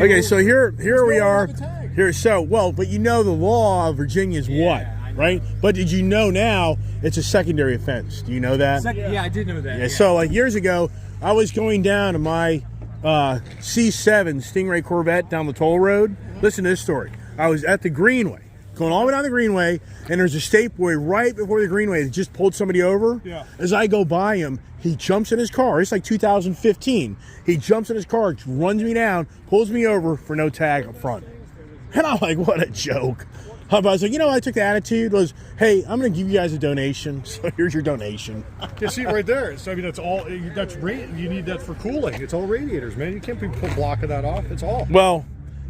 Okay, so here we are. But you know the law of Virginia is what, right? But did you know now it's a secondary offense? Do you know that? Yeah, I did know that. Yeah. So like years ago, I was going down to my C7 Stingray Corvette down the toll road. Listen to this story. I was at the Greenway, going all the way down the Greenway, and there's a state boy right before the Greenway that just pulled somebody over. Yeah. As I go by him, he jumps in his car. It's like 2015. He jumps in his car, runs me down, pulls me over for no tag up front. And I'm like, what a joke. I was like, I took the attitude was, hey, I'm going to give you guys a donation. So here's your donation. You see right there. So, I mean, you need that for cooling. It's all radiators, man. You can't be blocking that off. It's all. Well,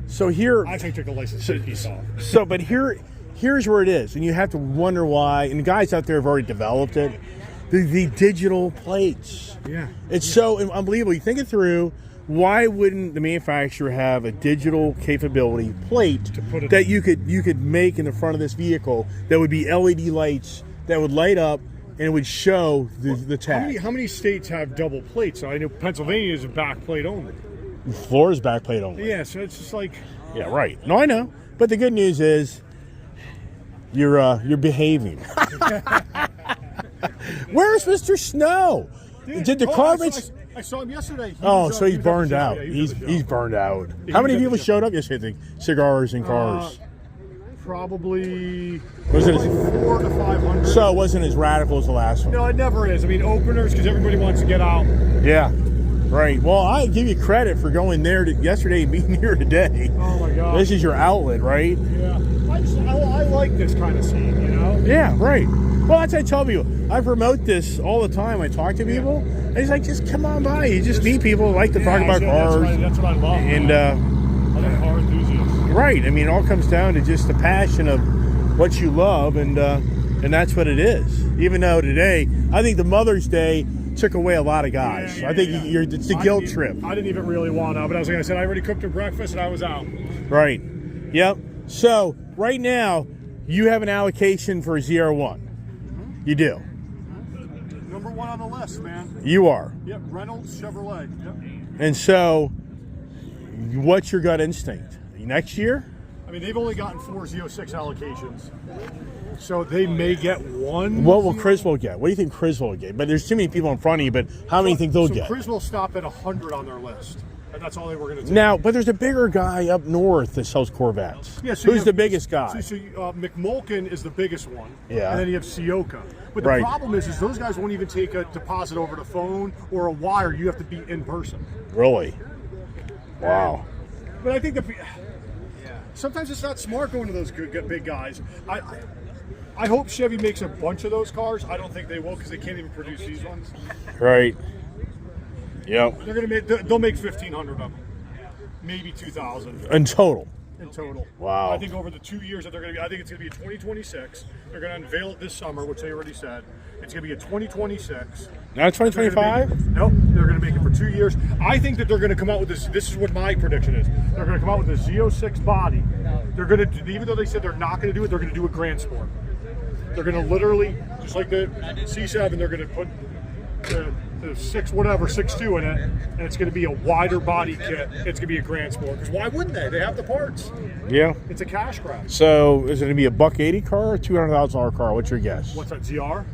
so here. I actually took a license plate piece off. But here's where it is. And you have to wonder why. And the guys out there have already developed it. The digital plates. Yeah. It's so unbelievable. You think it through. Why wouldn't the manufacturer have a digital capability plate that you could make in the front of this vehicle that would be LED lights that would light up and it would show the tag? How many states have double plates? I know Pennsylvania is a back plate only. Florida's back plate only. Yeah, so it's just like. Yeah, right. No, I know. But the good news is you're behaving. Where's Mr. Snow? Did the carpets? I saw him yesterday. So he's burned out. He's burned out. How many people showed up yesterday? Cigars and cars. Probably was it 400 to 500. So it wasn't as radical as the last one. No, it never is. I mean, openers because everybody wants to get out. Yeah, right. Well, I give you credit for going there yesterday and being here today. Oh my God. This is your outlet, right? Yeah. I like this kind of scene, Yeah, right. Well, that's what I tell people. I promote this all the time. I talk to people. And he's like, just come on by. You just meet people who like to talk about cars. That's what I love. And I like car enthusiasts. Right. I mean, it all comes down to just the passion of what you love, and that's what it is. Even though today, I think the Mother's Day took away a lot of guys. I think it's the guilt trip. I didn't even really want to, but like I said, I already cooked her breakfast and I was out. Right. Yep. So right now, you have an allocation for a ZR1. You do. Number one on the list, man. You are. Yep, Reynolds Chevrolet. Yep. And so, what's your gut instinct? Next year? I mean, they've only gotten 4 Z06 allocations, so they may get one. What will Criswell get? What do you think Criswell will get? But there's too many people in front of you, but how many think they'll get? Criswell stopped at 100 on their list, and that's all they were going to do. Now, but there's a bigger guy up north that sells Corvettes. Yeah, so who's the biggest guy? So McMulkin is the biggest one. Yeah. And then you have Sioka. But the problem is those guys won't even take a deposit over the phone or a wire. You have to be in person. Really? Wow. But I think sometimes it's not smart going to those big guys. I hope Chevy makes a bunch of those cars. I don't think they will because they can't even produce these ones. Right. Yep. They'll make 1,500 of them, maybe 2,000 in total. Wow. I think over the 2 years that they're going to be, I think it's going to be a 2026. They're going to unveil it this summer, which they already said. It's going to be a 2026. Not 2025? Nope. They're going to make it for 2 years. I think that they're going to come out with this. This is what my prediction is. They're going to come out with a Z06 body. They're going to, even though they said they're not going to do it, they're going to do a Grand Sport. They're going to literally, just like the C7, they're going to put the 6'2" in it, and it's going to be a wider body kit. It's going to be a Grand Sport. Because why wouldn't they? They have the parts. Yeah. It's a cash grab. So is it going to be a $180 car or $200,000 car? What's your guess? What's that, ZR?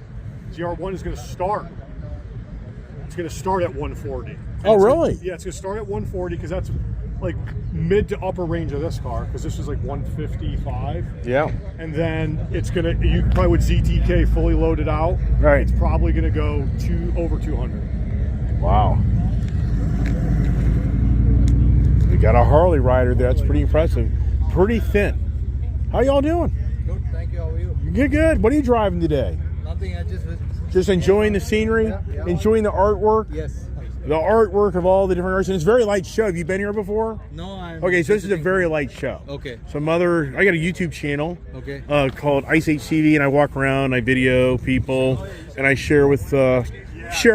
ZR1 is going to start. It's going to start at 140. Oh, really? Yeah, it's going to start at 140 because that's like mid to upper range of this car because this is like 155. Yeah. And then it's going to, you probably with ZTK fully loaded out. Right. It's probably going to go over 200. Wow. We got a Harley rider there. That's pretty impressive. Pretty thin. How y'all doing? Good, thank you. How are you? Good. What are you driving today? Nothing, I just enjoying the scenery, enjoying the artwork. Yes. The artwork of all the different cars, and it's a very light show. Have you been here before? No, I'm. Okay, so this is a very light show. Okay. So I got a YouTube channel. Okay. Called Ice HTV, and I walk around, I video people, and I share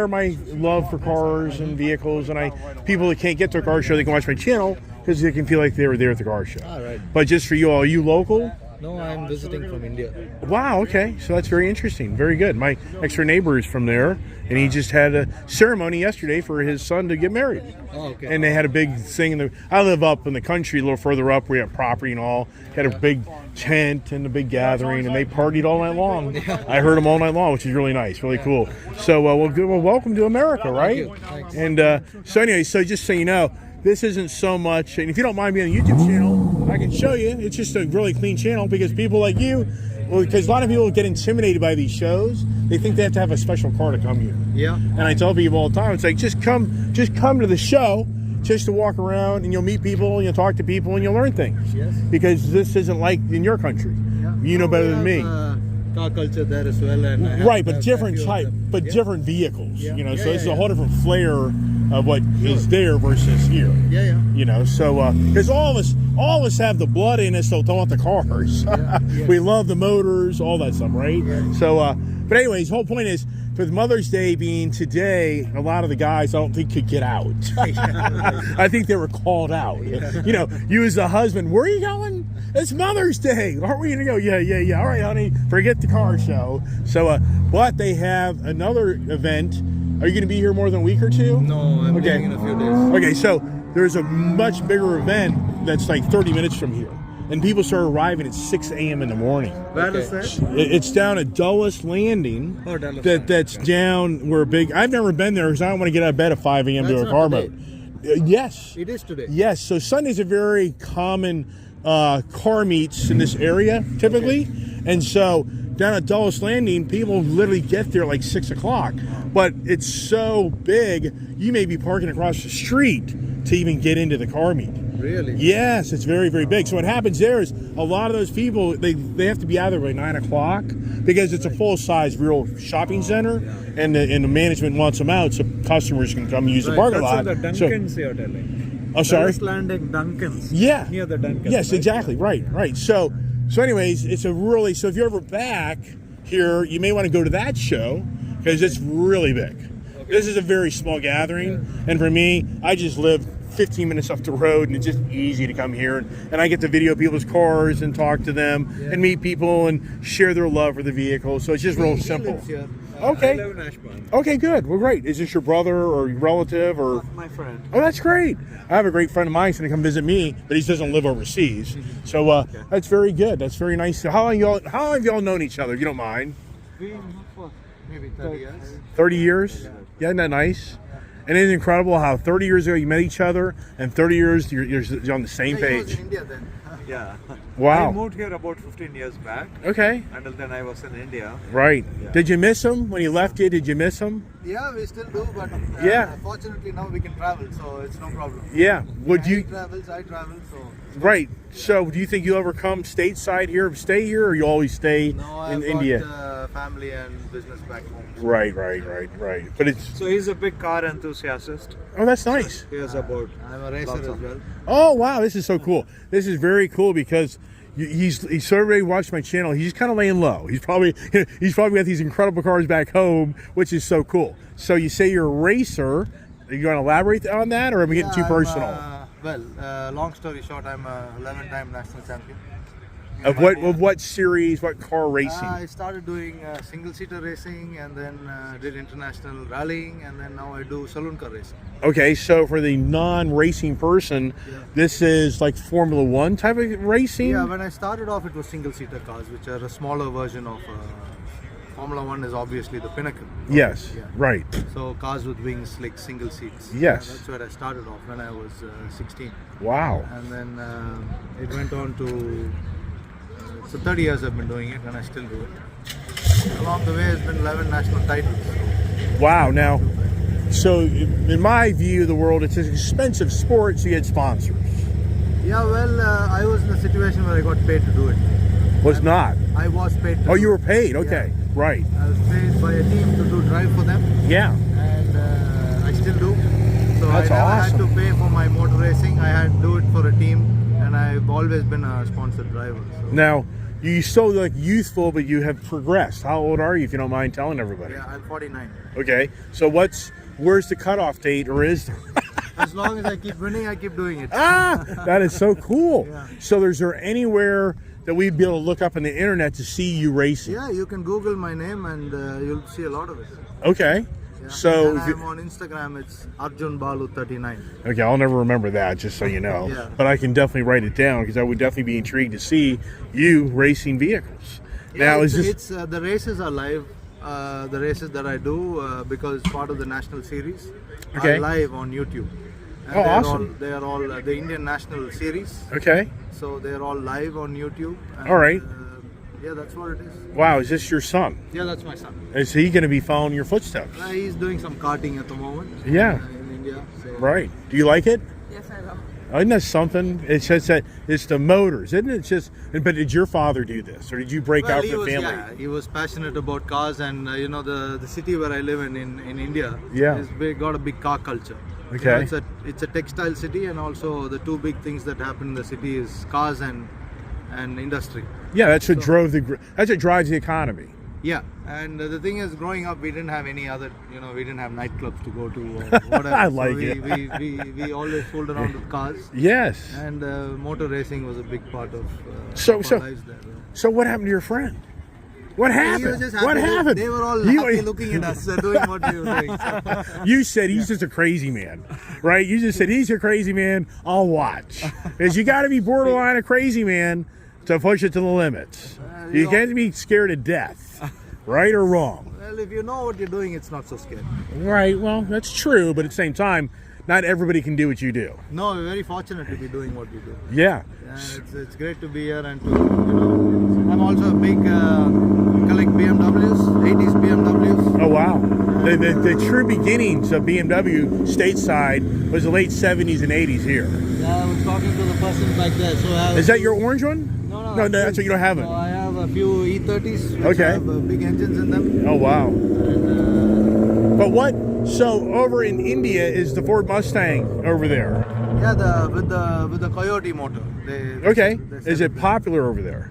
my love for cars and vehicles, and people that can't get to a car show, they can watch my channel because they can feel like they were there at the car show. All right. But just for you all, are you local? No, I'm visiting from India. Wow, okay. So that's very interesting. Very good. My next door neighbor is from there, and he just had a ceremony yesterday for his son to get married. Oh, okay. And they had a big thing. I live up in the country, a little further up. We have property and all. Had a big tent and a big gathering, and they partied all night long. I heard them all night long, which is really nice, really cool. So, well, good. Well, welcome to America, right? Thanks. And so anyway, so just so you know, this isn't so much, and if you don't mind being on the YouTube channel, I can show you. It's just a really clean channel because people like you, well, because a lot of people get intimidated by these shows. They think they have to have a special car to come here. Yeah. And I tell people all the time, it's like, just come to the show, just to walk around, and you'll meet people, and you'll talk to people, and you'll learn things. Yes. Because this isn't like in your country. Yeah. You know better than me. Car culture there as well, and Right, but different type, but different vehicles. Yeah. You know, Yeah, so it's yeah, a whole different flair of what is there versus here. Yeah. You know, so because all of us have the blood in us, so don't want the cars. Yeah. We love the motors, all that stuff, right? Yeah. So, but anyways, the whole point is, with Mother's Day being today, a lot of the guys I don't think could get out. I think they were called out. Yeah. You know, you as a husband, where are you going? It's Mother's Day. Aren't we going to go? Yeah. All right, honey, forget the car show. So, but they have another event. Are you going to be here more than a week or two? No, I'm Okay. leaving in a few days. Okay, so there's a much bigger event that's like 30 minutes from here. And people start arriving at 6 a.m. in the morning. Where is that? It's down at Dulles Landing. Oh, Dulles That's down where I've never been there because I don't want to get out of bed at 5 a.m. to do a That's car not mode. Yes. It is today. Yes. So Sunday's a very common car meets in this area typically. And so down at Dulles Landing, people literally get there like 6 o'clock. But it's so big, you may be parking across the street to even get into the car meet. Really? Yes, it's very, very big. So what happens there is a lot of those people, they have to be out there by 9 o'clock because it's a full-size real shopping center, and the management wants them out so customers can come use the parking lot. That's the Dunkins you're telling. Oh, sorry? Dulles Landing Dunkins. Yeah. Near the Dunkins. Yes, right? exactly. Right. So anyways, it's a really, so if you're ever back here, you may want to go to that show because it's really big. Okay. This is a very small gathering, and for me, I just live 15 minutes off the road, and it's just easy to come here, and I get to video people's cars and talk to them and meet people and share their love for the vehicle. So it's just real simple. Lives here. Okay. I live in Ashburn. Okay, good. Well, great. Is this your brother or your relative or? My friend. Oh, that's great. I have a great friend of mine who's going to come visit me, but he doesn't live overseas. So that's very good. That's very nice. How long have y'all known each other, if you don't mind? Maybe 30 years. 30 years? Yeah, isn't that nice? And isn't it incredible how 30 years ago you met each other, and 30 years you're on the same He was page? in India then. Yeah. Wow. I moved here about 15 years back. Okay. Until then I was in India. Right. Yeah. Did you miss him when he left you? Did you miss him? Yeah, we still do, but Yeah. fortunately now we can travel, so it's no problem. Yeah. Would He you? travels, I travel, so. Right. So, do you think you'll ever come stateside here, stay here, or you always stay No, in I've India? got family and business back home. Right. But it's So he's a big car enthusiast. oh, that's nice. He has about I'm a racer lots as of- well. Oh wow, this is so cool. This is very cool because he's so everybody watched my channel. He's kind of laying low. He's probably got these incredible cars back home, which is so cool. So you say you're a racer. Are you going to elaborate on that, or am I getting too personal? Long story short, I'm a 11-time national champion. Of what series, what car racing? I started doing single-seater racing, and then did international rallying, and then now I do saloon car racing. Okay, so for the non-racing person, this is like Formula One type of racing. Yeah, when I started off, it was single-seater cars, which are a smaller version of Formula One. Is obviously the pinnacle. Yes. Yeah. Right. So cars with wings, like single seats. Yes. Yeah, that's where I started off when I was 16, Wow. and then it went on to. So 30 years I've been doing it, and I still do it. Along the way, it's been 11 national titles. Wow. Now, so in my view of the world, it's an expensive sport, so you get sponsors. Yeah, well, I was in a situation where I got paid to do it. Was not. I was paid to Oh, do you were it. paid. Okay. Yeah. Right. I was paid by a team to do drive for them, Yeah. and I still do. So That's I never awesome. had to pay for my motor racing. I had to do it for a team, and I've always been a sponsored driver. So. Now, you still look youthful, but you have progressed. How old are you, if you don't mind telling everybody? Yeah, I'm 49. Okay. So where's the cutoff date, or is there? As long as I keep winning, I keep doing it. That is so cool. Yeah. So is there anywhere that we'd be able to look up on the internet to see you racing? Yeah, you can Google my name and you'll see a lot of it. Okay. Yeah. So, and I'm on Instagram. It's Arjun Balu 39. okay, I'll never remember that, just so you know. Yeah. But I can definitely write it down because I would definitely be intrigued to see you racing vehicles. Now, is this? It's the races are live. The races that I do because part of the national series Okay. are live on YouTube. And Oh, awesome. They are all the Indian national series. Okay. So they're all live on YouTube. And, All right. Yeah, that's what it is. Wow, is this your son? Yeah, that's my son. Is he going to be following your footsteps? He's doing some karting at the moment. Yeah. In India. So. Right. Do you like it? Yes, I love. Isn't that something? It's just that it's the motors, isn't it? It's just. But did your father do this, or did you break Well, out he from the was, family? yeah, he was passionate about cars, and the city where I live in India, Yeah. has got a big car culture. You Okay. know, it's a textile city, and also the two big things that happen in the city is cars and industry. Yeah, that's what drove the. That's what drives the economy. Yeah, and the thing is, growing up, we didn't have any other, we didn't have nightclubs to go to or whatever. I So like we, it. we always fooled around with cars, Yes. and motor racing was a big part of So- our so- lives there. So what happened to your friend? What He was happened? just happy. What happened? They were all You- happy looking at us doing what we were doing. So. You said he's just a crazy man, right? You just said he's a crazy man. I'll watch. Because you got to be borderline a crazy man to push it to the limits. You you know- can't be scared to death, right or wrong. Well, if you know what you're doing, it's not so scary. Right. Well, that's true, but at the same time, not everybody can do what you do. No, we're very fortunate to be doing what we do. Yeah. And it's great to be here and to, I'm also a big collect BMWs, 80s BMWs. Oh wow. The true beginnings of BMW stateside was the late 70s and 80s here. Yeah, I was talking to the person back there. So I have Is that your orange one? No, that's what you don't have it. No, I have a few E30s which Okay. have big engines in them. Oh wow. And, But what? So over in India is the Ford Mustang over there. yeah, with the Coyote motor. Okay. they Is sell it popular over there?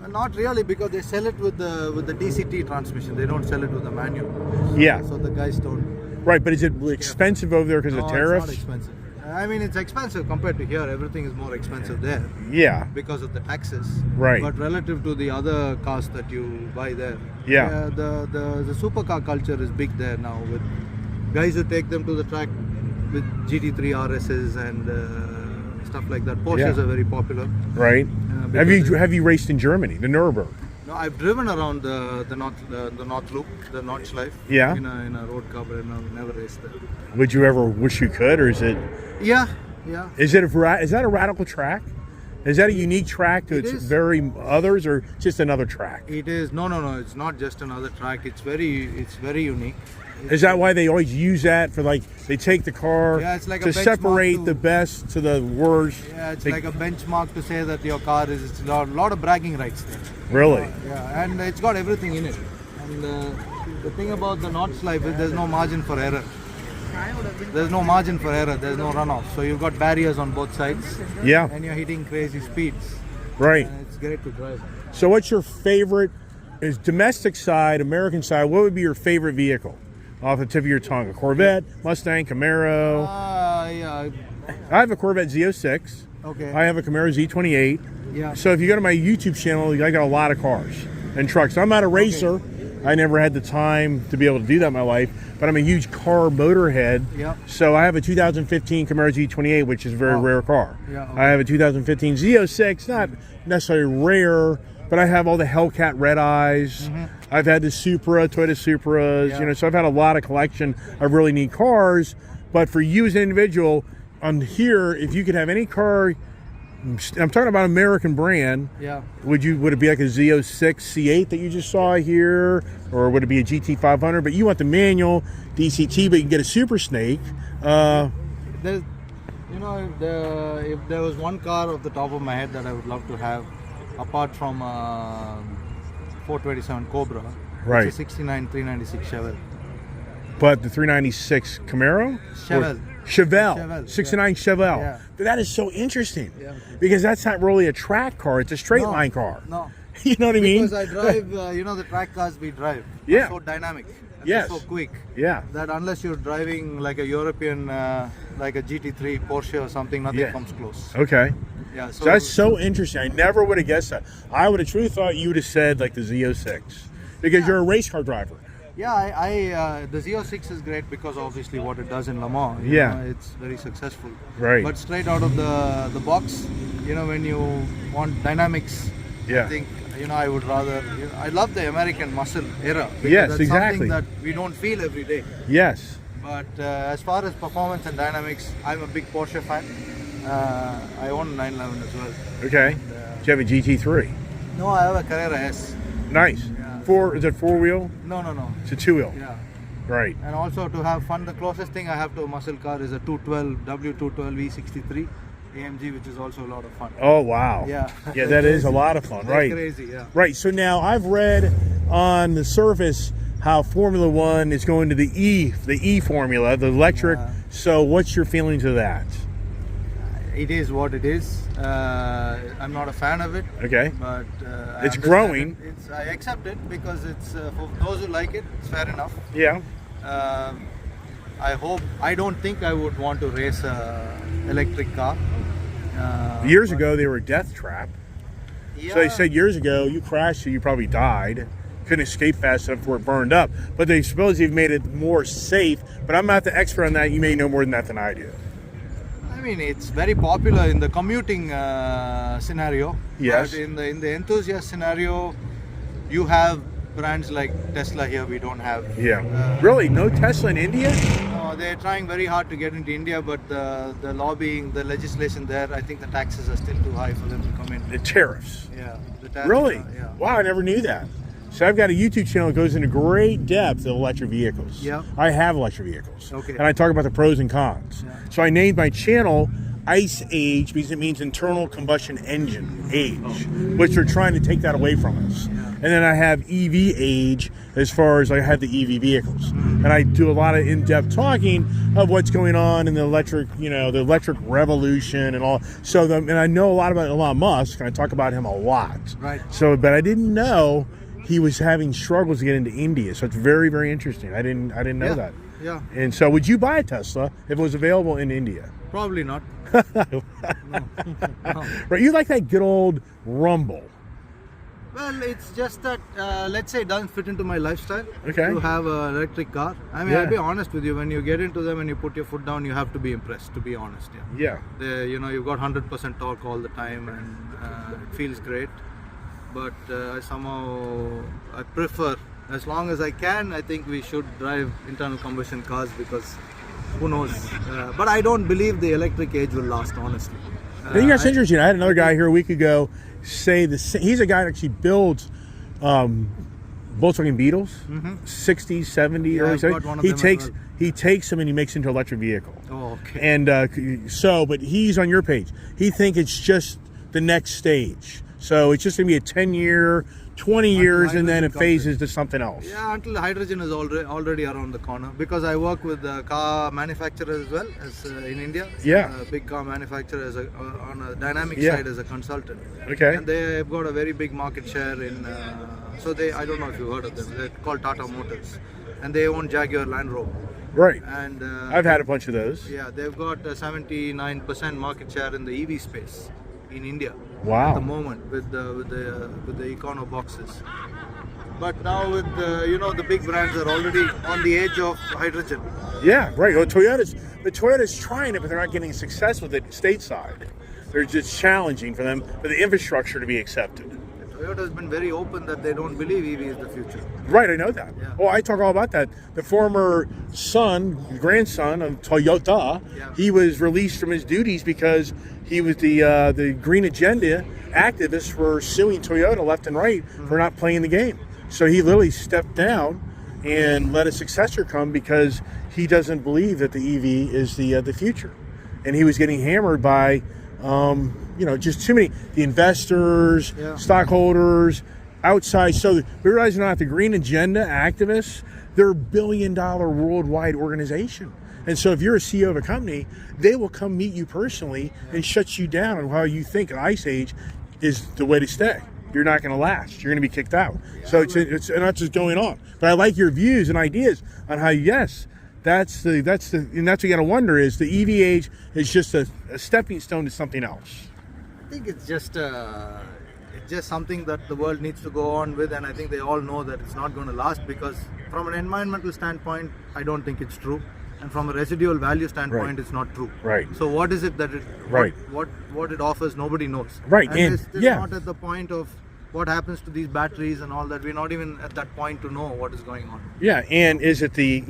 Not really, because they sell it with the DCT transmission. They don't sell it with the manual. Yeah. So the guys told me. Right, but is it expensive over there because No, of tariffs? it's not expensive. I mean, it's expensive compared to here. Everything is more expensive there Yeah. because of the taxes. Right. But relative to the other cars that you buy there, Yeah. the supercar culture is big there now, with guys who take them to the track with GT3 RSs and stuff like that. Porsches Yeah. are very popular. Right. because Have you raced in Germany, the Nürburgring? No, I've driven around the North Loop, the Nordschleife. Yeah. In a road car, but I've never raced there. Would you ever wish you could, or is it? Yeah. Is that a radical track? Is that a unique track to It its is. very others, or just another track? It is no. It's not just another track. It's very unique. Is that why they always use that for, like, they take the car Yeah, it's like to a benchmark separate to- the best to the worst? Yeah, it's They- like a benchmark to say that your car is. It's a lot of bragging rights there. Really? Yeah, and it's got everything in it. And the thing about the Nordschleife is there's no margin for error. There's no margin for error. There's no runoff. So you've got barriers on both sides, Yeah. and you're hitting crazy speeds. Right. And it's great to drive. So, what's your favorite? Is domestic side, American side? What would be your favorite vehicle, off the tip of your tongue? A Corvette, Mustang, Camaro? Yeah. I have a Corvette Z06. Okay. I have a Camaro Z28. Yeah. So if you go to my YouTube channel, I got a lot of cars and trucks. I'm not a racer. I never had the time to be able to do that in my life, but I'm a huge car motorhead. Yeah. So I have a 2015 Camaro Z28, which is a very rare car. Yeah, okay. I have a 2015 Z06, not necessarily rare, but I have all the Hellcat red eyes. I've had the Supra, Toyota Supras, Mm-hmm. Yeah. so I've had a lot of collection of really neat cars. But for you as an individual, on here, if you could have any car, I'm talking about American brand. Yeah. Would it be like a Z06 C8 that you just saw here, or would it be a GT500? But you want the manual DCT, but you can get a Super Snake. There's, if there was one car off the top of my head that I would love to have, apart from 427 Cobra, Right. it's a 69 396 Chevelle. But the 396 Camaro? Chevelle. Chevelle. Chevelle, 69 Chevelle. Yeah. That is so interesting. Yeah. Because that's not really a track car, it's a straight No, line car. No. You know what I mean? Because I drive, the track cars we drive. Yeah. Are so dynamic. And Yes. So quick. Yeah. That unless you're driving like a European, like a GT3 Porsche or something, nothing Yeah. comes close. Okay. Yeah, So that's so interesting. I never would have guessed that. I would have truly thought you would have said like the Z06 because you're a race car driver. Yeah, the Z06 is great because obviously what it does in Le Mans. you Yeah. know, it's very successful. Right. But straight out of the box, when you want dynamics, Yeah. I think I would rather. I love the American muscle era. Because Yes, that's exactly. something that we don't feel every day. Yes. But as far as performance and dynamics, I'm a big Porsche fan. I own a 911 as well. Okay. Do you have a GT3? No, I have a Carrera S. Nice. Yeah. Is it 4-wheel? No. It's a 2-wheel. Yeah. Right. And also to have fun, the closest thing I have to a muscle car is a 212 W212 V63 AMG, which is also a lot of fun. Oh wow. Yeah. Yeah, that is a lot of fun. They're Right. crazy, yeah. Right. So now I've read on the surface how Formula One is going to the E formula, the electric. Yeah. So what's your feelings of that? It is what it is. I'm not a fan of it, Okay. but I It's understand growing. it. I accept it because it's for those who like it. It's fair enough. Yeah. I don't think I would want to race a electric car. Years but- ago they were a death trap. Yeah. So they said years ago you crashed, so you probably died. Couldn't escape fast enough before it burned up. But they suppose they've made it more safe. But I'm not the expert on that. You may know more than that than I do. I mean, it's very popular in the commuting scenario. Yes. But in the enthusiast scenario, you have brands like Tesla here. We don't have. Yeah. Really? No Tesla in India? No, they're trying very hard to get into India, but the lobbying, the legislation there, I think the taxes are still too high for them to come in. The tariffs. Yeah. The tariffs Really? yeah. Wow, I never knew that. So I've got a YouTube channel that goes into great depth of electric vehicles. Yeah. I have electric vehicles. Okay. And I talk about the pros and cons. Yeah. So I named my channel ICE Age because it means internal combustion engine age, which they're trying to take that away from us. Yeah. And then I have EV age as far as I have the EV vehicles. And I do a lot of in-depth talking of what's going on in the electric, the electric revolution and all. So, and I know a lot about Elon Musk, and I talk about him a lot. Right. So, but I didn't know he was having struggles to get into India. So it's very, very interesting. I didn't know Yeah. that. Yeah. And so, would you buy a Tesla if it was available in India? Probably not. Right? You like that good old rumble. Well, it's just that, let's say it doesn't fit into my lifestyle Okay. to have an electric car. I mean, Yeah. I'll be honest with you, when you get into them and you put your foot down, you have to be impressed, to be honest. Yeah. Yeah. You've got 100% torque all the time and it feels great. But I prefer, as long as I can, I think we should drive internal combustion cars because who knows. But I don't believe the electric age will last, honestly. I think that's interesting. I had another guy here a week ago say the same. He's a guy that actually builds Volkswagen Beetles, 60s, 70s, Yeah, early I've got 70s. one of He them as takes well. he takes them and he makes into an electric vehicle. Oh, okay. And but he's on your page. He think it's just the next stage. So it's just going to be a 10-year, 20 years, and then hydrogen it comes phases to something else. Yeah, until hydrogen is already around the corner. Because I work with car manufacturers as well as in India. Yeah. Big car manufacturer on a dynamic Yeah. side as a consultant. Okay. And they have got a very big market share in. I don't know if you've heard of them. They're called Tata Motors, and they own Jaguar Land Rover. Right. And I've had a bunch of those. Yeah, they've got a 79% market share in the EV space in India. Wow. At the moment with the Econo boxes. But now with the big brands are already on the edge of hydrogen. Yeah, right. Well, Toyota's trying it, but they're not getting success with it stateside. They're just challenging for the infrastructure to be accepted. Toyota has been very open that they don't believe EV is the future. Right, I know that. Yeah. Oh, I talk all about that. The former grandson of Toyota, Yeah. he was released from his duties because he was the green agenda activists were suing Toyota left and right for not playing the game. So he literally stepped down and let a successor come because he doesn't believe that the EV is the future. And he was getting hammered by just too many, the investors, Yeah. stockholders, outside. So we realize not the green agenda activists, they're $1 billion worldwide organization. And so if you're a CEO of a company, they will come meet you personally and shut you down on how you think an ice age is the way to stay. You're not going to last. You're going to be kicked out. So it's not just going on. But I like your views and ideas on how, yes, that's what you got to wonder is the EV age is just a stepping stone to something else. think it's just something that the world needs to go on with, and I think they all know that it's not going to last, because from an environmental standpoint, I don't think it's true, and from a residual value standpoint, Right. it's not true. Right. So what is it that it Right. what it offers? Nobody knows. Right, And and- it's still yeah. not at the point of what happens to these batteries and all that. We're not even at that point to know what is going on. Yeah, and is it the,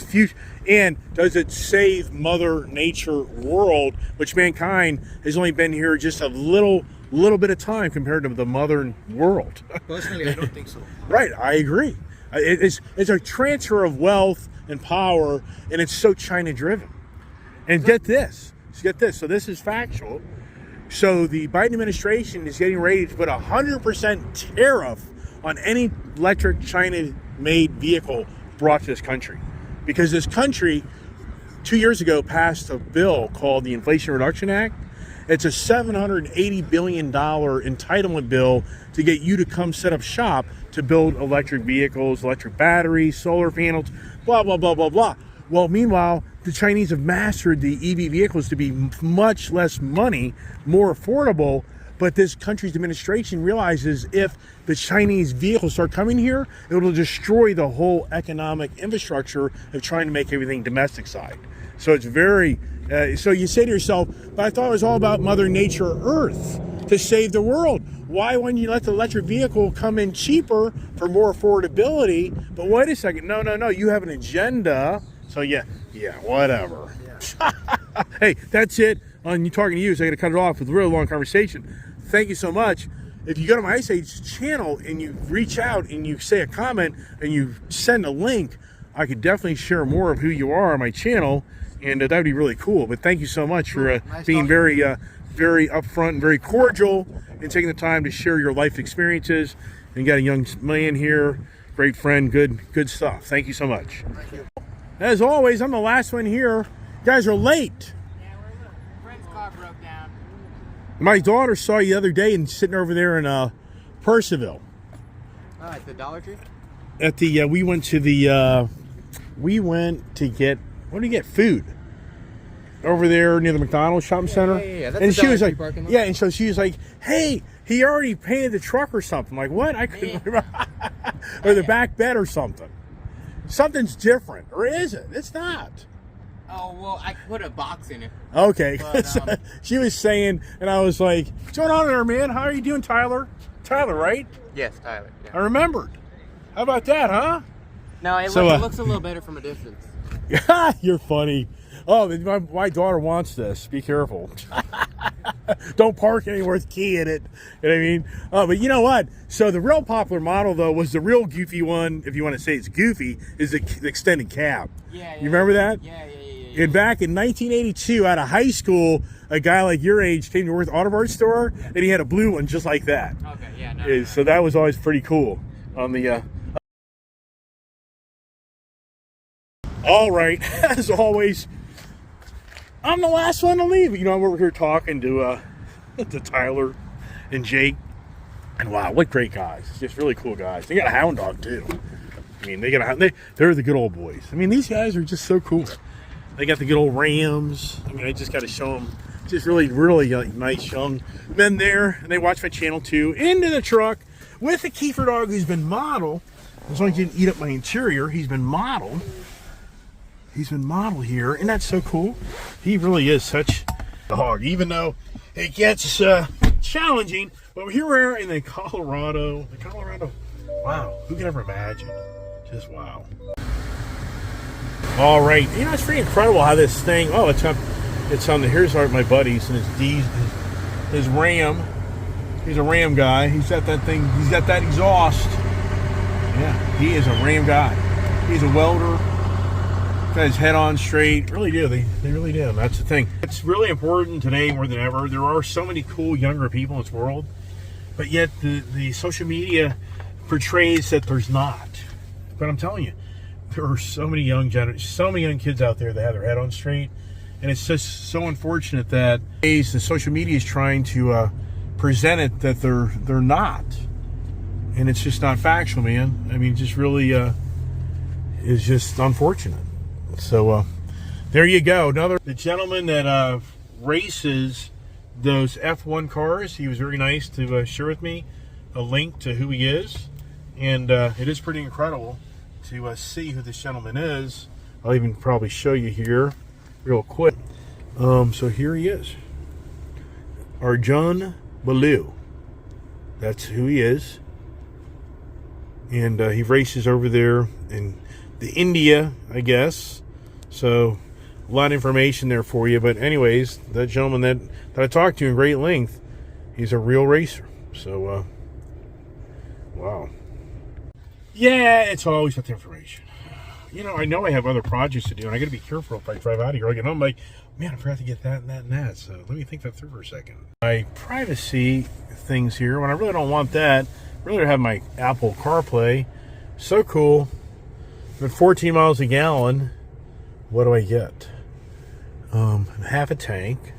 future, and does it save Mother Nature world, which mankind has only been here just a little bit of time compared to the modern world? Personally, I don't think so. Right, I agree. It's a transfer of wealth and power, and it's so China driven. And get this. So this is factual. So the Biden administration is getting ready to put 100% tariff on any electric China-made vehicle brought to this country, because this country 2 years ago passed a bill called the Inflation Reduction Act. It's a $780 billion entitlement bill to get you to come set up shop to build electric vehicles, electric batteries, solar panels, blah, blah, blah, blah, blah. Well, meanwhile, the Chinese have mastered the EV vehicles to be much less money, more affordable. But this country's administration realizes if the Chinese vehicles start coming here, it will destroy the whole economic infrastructure of trying to make everything domestic side. So it's very, so you say to yourself, but I thought it was all about Mother Nature Earth to save the world. Why wouldn't you let the electric vehicle come in cheaper for more affordability? But wait a second, no, you have an agenda. So yeah, whatever. Yeah. Hey, that's it. On you talking to you, so I got to cut it off with a real long conversation. Thank you so much. If you go to my Ice Age channel and you reach out and you say a comment and you send a link, I could definitely share more of who you are on my channel, and that would be really cool. But thank you so much for being very upfront and very cordial and taking the time to share your life experiences. And you got a young man here, great friend, good stuff. Thank you so much. Thank you. As always, I'm the last one here. You guys are late. Yeah, we're a little. Friend's car broke down. My daughter saw you the other day and sitting over there in Percival. Oh, at the Dollar Tree? At the we went to get, what did we get? Food over there near the McDonald's shopping center. Yeah. That's And the she Dollar was Tree like, parking lot? yeah, and so she was like, hey, he already painted the truck or something. I'm like, what? I couldn't remember. Or the back bed or something. Something's different, or is it? It's not. Oh, well, I put a box in it. Okay. But, She was saying, and I was like, what's going on there, man? How are you doing, Tyler? Tyler, right? Yes, Tyler. I Yeah. remembered. How about that, huh? No, it, So, it looks a little better from a distance. You're funny. Oh, my daughter wants this. Be careful. Don't park anywhere with a key in it. You know what I mean? But you know what? So the real popular model, though, was the real goofy one, if you want to say it's goofy, is the extended cab. Yeah. You remember that? Yeah. And back in 1982, out of high school, a guy like your age came to work at the auto parts store, and he had a blue one just like that. Okay, yeah, no. So that was always pretty cool. On the all right, as always, I'm the last one to leave. You know, we're here talking to Tyler and Jake, and wow, what great guys! Just really cool guys. They got a hound dog too. I mean, they're the good old boys. I mean, these guys are just so cool. They got the good old Rams. I mean, I just got to show them. Just really nice young men there. And they watch my channel too. Into the truck with a Kiefer dog who's been modeled. As long as he didn't eat up my interior, he's been modeled. He's been modeled here, and that's so cool. He really is such a dog, even though it gets challenging. But here we are in the Colorado. Wow, who could ever imagine? Just wow. All right, you know, it's pretty incredible how this thing. Oh, it's on the. Here's my buddies and his Ram. He's a Ram guy. He's got that thing. He's got that exhaust. Yeah, he is a Ram guy. He's a welder. Got his head on straight. Really do. They really do. And that's the thing. It's really important today more than ever. There are so many cool younger people in this world, but yet the social media portrays that there's not. But I'm telling you, there are so many young kids out there that have their head on straight, and it's just so unfortunate that the social media is trying to present it that they're not, and it's just not factual, man. I mean, just really is just unfortunate. So there you go. The gentleman that races those F1 cars. He was very nice to share with me a link to who he is, and it is pretty incredible to see who this gentleman is. I'll even probably show you here real quick. So here he is, Arjun Balu. That's who he is, and he races over there in the India, I guess. So a lot of information there for you. But anyways, that gentleman that I talked to in great length, he's a real racer. So wow. Yeah, it's always got the information. You know I have other projects to do, and I got to be careful if I drive out of here. I get home, I'm like, man, I forgot to get that and that and that. So let me think that through for a second. My privacy things here, when I really don't want that, I really have my Apple CarPlay. So cool. I'm at 14 miles a gallon. What do I get? Half a tank.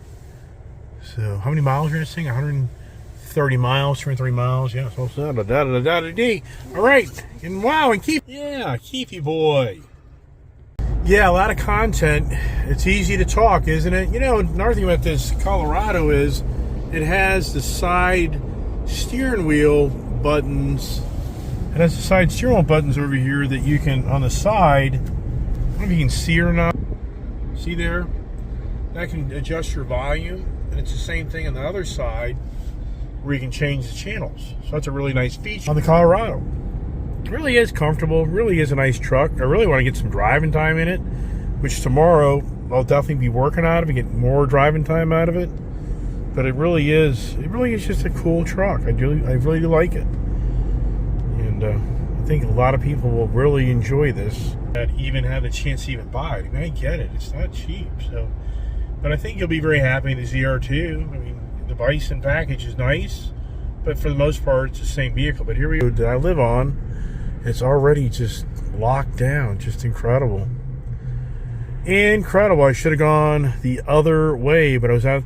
So how many miles are you saying? 130 miles, 23 miles. Yeah, so da-da-da-da-da-da-dee. All right. And wow, and Keefy boy. Yeah, a lot of content. It's easy to talk, isn't it? You know, another thing about this Colorado is it has the side steering wheel buttons. It has the side steering wheel buttons over here that you can, on the side, I don't know if you can see it or not. See there? That can adjust your volume. And it's the same thing on the other side where you can change the channels. So that's a really nice feature on the Colorado. It really is comfortable. Really is a nice truck. I really want to get some driving time in it, which tomorrow I'll definitely be working on it and get more driving time out of it. But it really is just a cool truck. I really do like it. And I think a lot of people will really enjoy this that even have the chance to even buy it. I mean, I get it. It's not cheap. So, but I think you'll be very happy in the ZR2. I mean, the Bison package is nice, but for the most part, it's the same vehicle. But here we go that I live on. It's already just locked down. Just incredible. Incredible. I should have gone the other way, but was I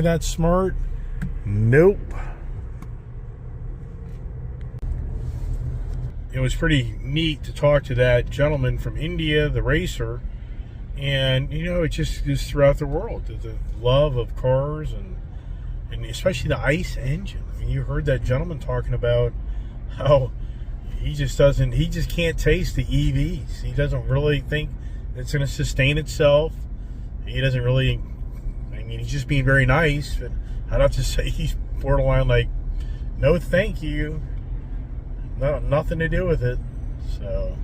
that smart? Nope. It was pretty neat to talk to that gentleman from India, the racer, and you know, it just is throughout the world, the love of cars and especially the ICE engine. I mean, you heard that gentleman talking about how he just can't taste the EVs. He doesn't really think it's going to sustain itself. He doesn't really, I mean, he's just being very nice, but I'd have to say he's borderline like, no thank you. No, nothing to do with it. So,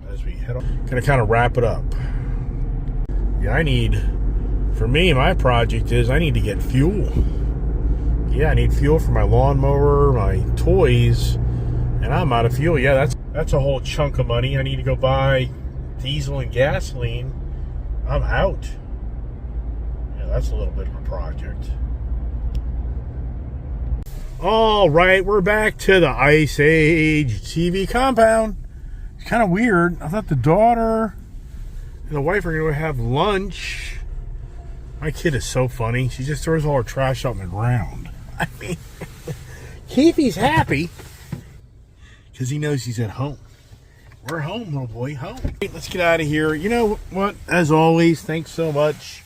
as we head on, gonna kind of wrap it up. Yeah, for me, my project is I need to get fuel. Yeah, I need fuel for my lawnmower, my toys, and I'm out of fuel. Yeah, that's a whole chunk of money. I need to go buy diesel and gasoline. I'm out. Yeah, that's a little bit of a project. All right, we're back to the Ice Age TV compound. It's kind of weird. I thought the daughter and the wife are going to have lunch. My kid is so funny. She just throws all her trash out on the ground. I mean, Keefy's happy because he knows he's at home. We're home, little boy, home. Let's get out of here. You know what? As always, thanks so much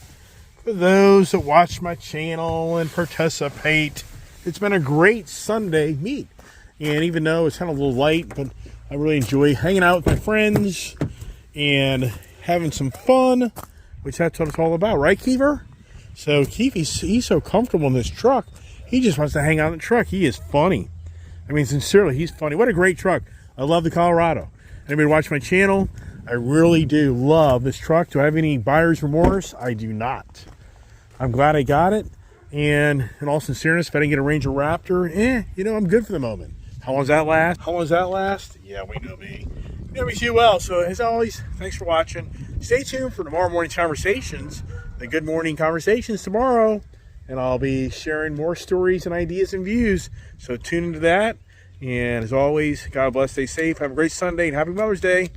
for those that watch my channel and participate. It's been a great Sunday meet. And even though it's kind of a little light, but I really enjoy hanging out with my friends and having some fun, which that's what it's all about, right, Keefer? So he's so comfortable in this truck. He just wants to hang out in the truck. He is funny. I mean, sincerely, he's funny. What a great truck. I love the Colorado. Anybody watch my channel? I really do love this truck. Do I have any buyer's remorse? I do not. I'm glad I got it. And in all sincereness, if I didn't get a Ranger Raptor, you know, I'm good for the moment. How long does that last? How long does that last? Yeah, we know me. You know me too well. So as always, thanks for watching. Stay tuned for tomorrow morning conversations, the Good Morning Conversations tomorrow. And I'll be sharing more stories and ideas and views. So tune into that. And as always, God bless, stay safe. Have a great Sunday and happy Mother's Day.